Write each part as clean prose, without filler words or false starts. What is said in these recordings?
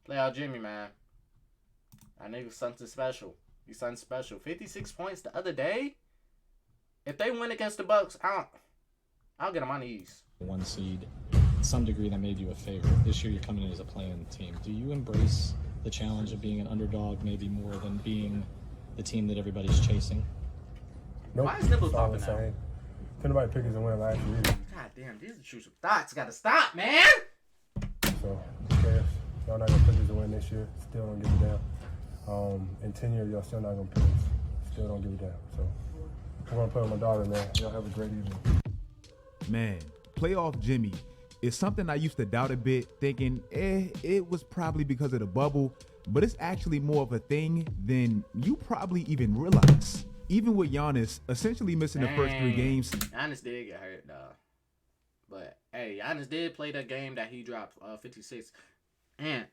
Playoff Jimmy, man. That nigga's something special. He's something special. 56 points the other day. If they win against the Bucks, I'll get on my knees. One seed, to some degree, that made you a favorite. This year, you're coming in as a play-in team. Do you embrace the challenge of being an underdog, maybe more than being the team that everybody's chasing? Nope. Why is Nipples all popping the out? same. Can nobody pick us to win last year? God damn, these intrusive thoughts gotta stop, man. So, yes, y'all not gonna pick us to win this year. Still don't give a damn. In 10 years, y'all still not gonna pick us. Still don't give a damn. So, I'm gonna play with my daughter, man. Y'all have a great evening. Man, playoff Jimmy is something I used to doubt a bit, thinking, it was probably because of the bubble, but it's actually more of a thing than you probably even realize. Even with Giannis essentially missing the first 3 games. Giannis did get hurt, though. But, hey, Giannis did play that game that he dropped 56. Ant.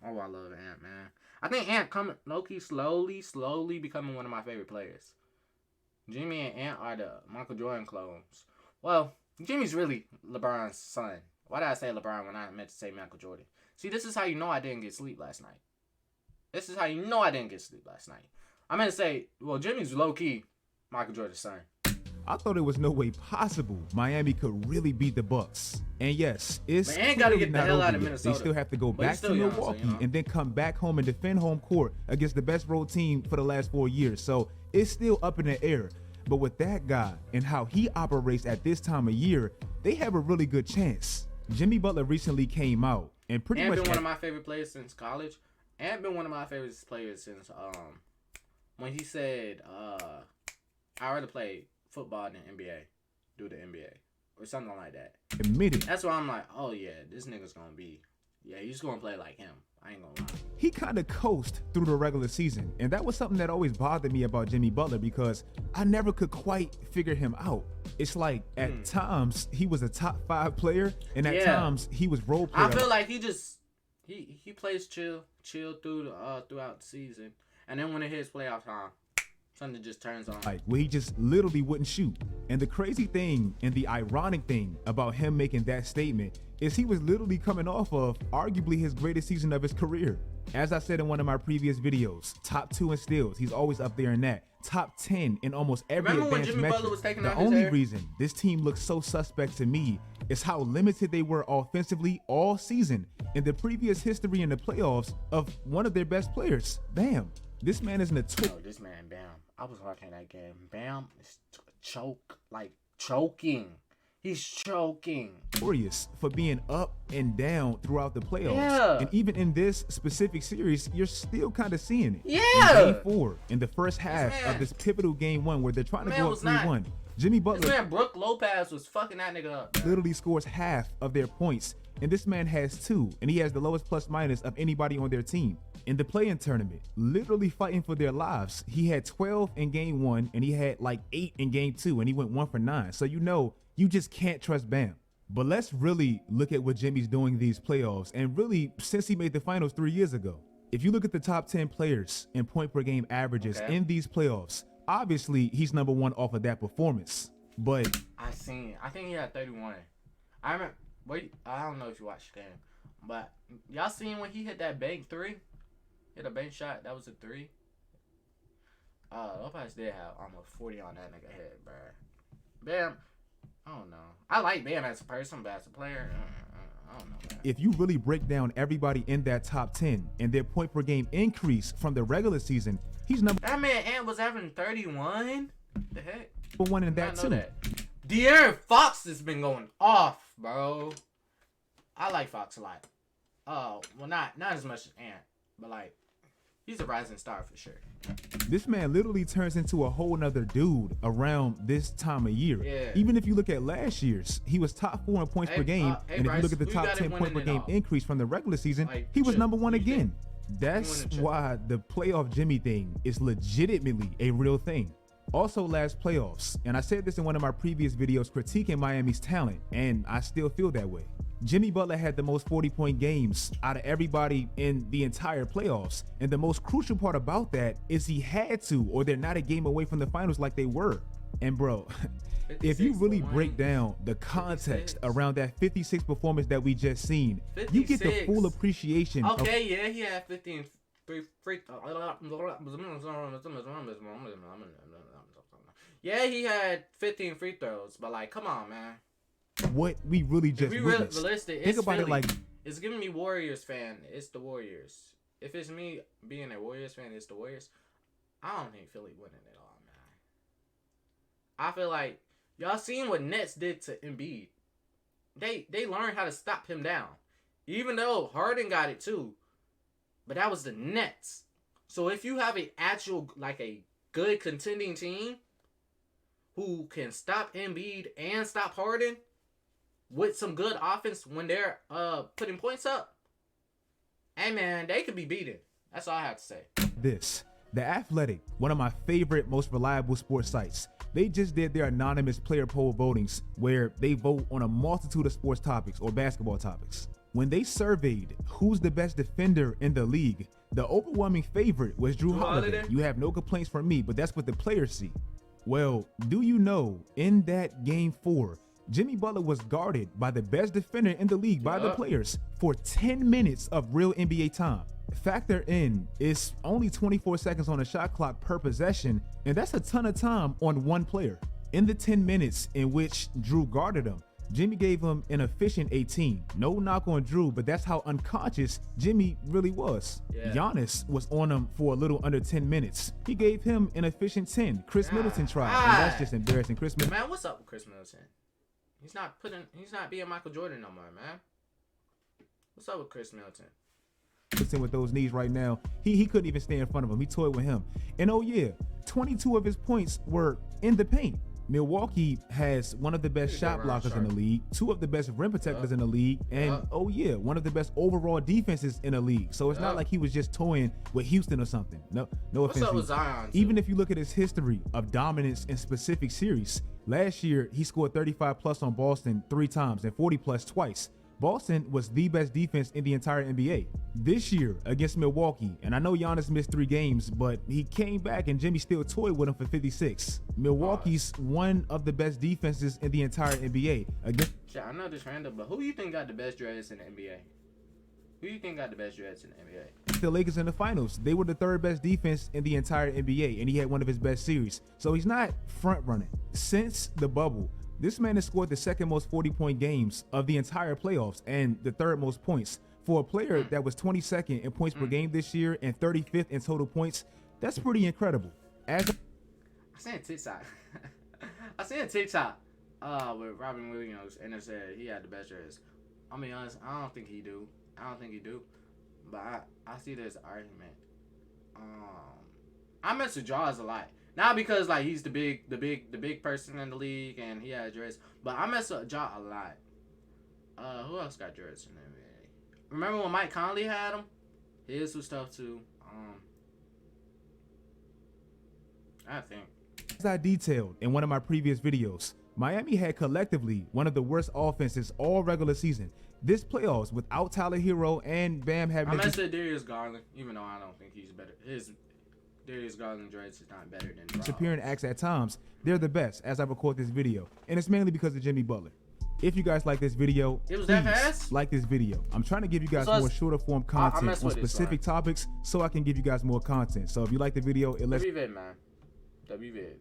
Oh, I love Ant, man. I think Ant coming, low-key, slowly becoming one of my favorite players. Jimmy and Ant are the Michael Jordan clones. Well, Jimmy's really LeBron's son. Why did I say LeBron when I meant to say Michael Jordan? See, this is how you know I didn't get sleep last night. This is how you know I didn't get sleep last night. I meant to say, well, Jimmy's low-key Michael Jordan's son. I thought it was no way possible Miami could really beat the Bucks. And yes, it's Man, gotta get the not hell over out of yet. Minnesota. They still have to go But back he's to still young, Milwaukee so, you know. and then come back home and defend home court against the best road team for the last 4 years. So it's still up in the air. But with that guy and how he operates at this time of year, they have a really good chance. Jimmy Butler recently came out and pretty Ant much been one of my favorite players since college. Ant been one of my favorite players since when he said I'd rather play football than NBA, do the NBA or something like that. admitted That's why I'm like, oh yeah, this nigga's gonna be, yeah, he's gonna play like him. I ain't gonna lie. he kind of coasted through the regular season. And that was something that always bothered me about Jimmy Butler because I never could quite figure him out. It's like at times he was a top 5 player and at times he was role player. I feel like he plays chill through the throughout the season, and then when it hits playoff time, something just turns on. Like where he just literally wouldn't shoot. And the crazy thing and the ironic thing about him making that statement is he was literally coming off of arguably his greatest season of his career. As I said in one of my previous videos, top 2 in steals, he's always up there in that. Top 10 in almost every Remember when advanced Jimmy Butler metric. was taking The out his only hair? reason this team looks so suspect to me is how limited they were offensively all season in the previous history in the playoffs of one of their best players. Bam. This man is Oh, this man, Bam. I was watching that game. Bam is choking. He's choking. notorious for being up and down throughout the playoffs. Yeah. And even in this specific series, you're still kind of seeing it. Yeah. In game 4, in the first half man- of this pivotal game 1 where they're trying to man go up was not- 3-1, Jimmy This Butler man, Brook Lopez, was fucking that nigga up. literally scores half of their points. And this man has 2, and he has the lowest plus minus of anybody on their team. In the play-in tournament, literally fighting for their lives, he had 12 in game 1, and he had like 8 in game 2, and he went 1 for 9. So you know, you just can't trust Bam. But let's really look at what Jimmy's doing these playoffs, and really since he made the finals 3 years ago. If you look at the top 10 players in point per game averages in these playoffs, obviously he's number 1 off of that performance. But I think he had 31. I remember. Wait, I don't know if you watched the game, but y'all seen when he hit that bank 3? Hit a bank shot. That was a 3. Lopez did have almost 40 on that nigga head, bro. Bam. I don't know. I like Bam as a person, but as a player, I don't know, man. if you really break down everybody in that top 10 and their point per game increase from the regular season, he's number That man Ant was having 31. The heck? 1 in I that know too. that. De'Aaron Fox has been going off, bro. I like Fox a lot. Well, not as much as Ant, but like, he's a rising star for sure. This man literally turns into a whole nother dude around this time of year. Yeah. Even if you look at last year's, he was top 4 in points per game. hey, And if you Bryce, look at the who top got it 10 point winning per it game all? increase from the regular season, Like, he was chip. number 1 Who you think? again. That's winning chip? why the playoff Jimmy thing is legitimately a real thing. Also last playoffs, and I said this in one of my previous videos critiquing Miami's talent, and I still feel that way. Jimmy Butler had the most 40-point games out of everybody in the entire playoffs. And the most crucial part about that is he had to, or they're not a game away from the finals like they were. And bro, if you 56 really to 1. break down the context 56. around that 56 performance that we just seen, you get the 56. full appreciation of Okay, yeah, he had 15 free. Yeah, he had 15 free throws, but like, come on, man. what we really If just we really witnessed. realistic, Think it's about Philly. it like It's giving me Warriors fan. It's the Warriors. If it's me being a Warriors fan, it's the Warriors. I don't think Philly winning it all, man. I feel like y'all seen what Nets did to Embiid. They learned how to stop him down. Even though Harden got it too. But that was the Nets. So if you have a good contending team who can stop Embiid and stop Harden with some good offense when they're putting points up, hey man, they could be beaten. That's all I have to say. this. The Athletic, one of my favorite, most reliable sports sites, they just did their anonymous player poll votings where they vote on a multitude of sports topics or basketball topics. When they surveyed who's the best defender in the league, the overwhelming favorite was Drew Holiday. You have no complaints from me, but that's what the players see. Well, do you know, in that game 4, Jimmy Butler was guarded by the best defender in the league by the players for 10 minutes of real NBA time. Factor in, it's only 24 seconds on the shot clock per possession, and that's a ton of time on one player. In the 10 minutes in which Drew guarded him, Jimmy gave him an efficient 18. No knock on Drew, but that's how unconscious Jimmy really was. Yeah. Giannis was on him for a little under 10 minutes. He gave him an efficient 10. Chris Middleton tried, and that's just embarrassing. Chris Middleton. Man, what's up with Chris Middleton? He's not being Michael Jordan no more, man. What's up with Chris Middleton? With those knees right now, he couldn't even stay in front of him. He toyed with him. And oh yeah, 22 of his points were in the paint. Milwaukee has one of the best shot blockers in the league, 2 of the best rim protectors in the league, and oh yeah, one of the best overall defenses in the league. So it's not like he was just toying with Houston or something. No What's offense. up with Zion? Even if you look at his history of dominance in specific series, last year he scored 35 plus on Boston 3 times and 40 plus twice. Boston was the best defense in the entire NBA. This year against Milwaukee, and I know Giannis missed 3 games, but he came back and Jimmy still toyed with him for 56. Milwaukee's one of the best defenses in the entire NBA. I know this random, but who do you think got the best dreads in the NBA? Who do you think got the best dreads in the NBA? The Lakers in the finals. They were the 3rd best defense in the entire NBA, and he had one of his best series. So he's not front running. Since the bubble, this man has scored the 2nd most 40-point games of the entire playoffs and the 3rd most points. For a player that was 22nd in points per game this year and 35th in total points, that's pretty incredible. I seen a TikTok with Robin Williams, and it said he had the best dreads. I'll be honest, I don't think he do. But I see this argument. I mess with Jaws a lot. Not because like he's the big person in the league and he had dreads, but I mess with Ja a lot. Who else got dreads in the NBA? Remember when Mike Conley had them? His was stuff too. I think. As I detailed in one of my previous videos, Miami had collectively one of the worst offenses all regular season. This playoffs without Tyler Hero and Bam having. I mess with Darius Garland, even though I don't think he's better. Darius Garland dreads is not better than disappearing acts at times. They're the best as I record this video, and it's mainly because of Jimmy Butler. If you guys like this video, please like this video. I'm trying to give you guys more shorter form content on specific topics so I can give you guys more content. So if you like the video, it lets WVid, man. WVid.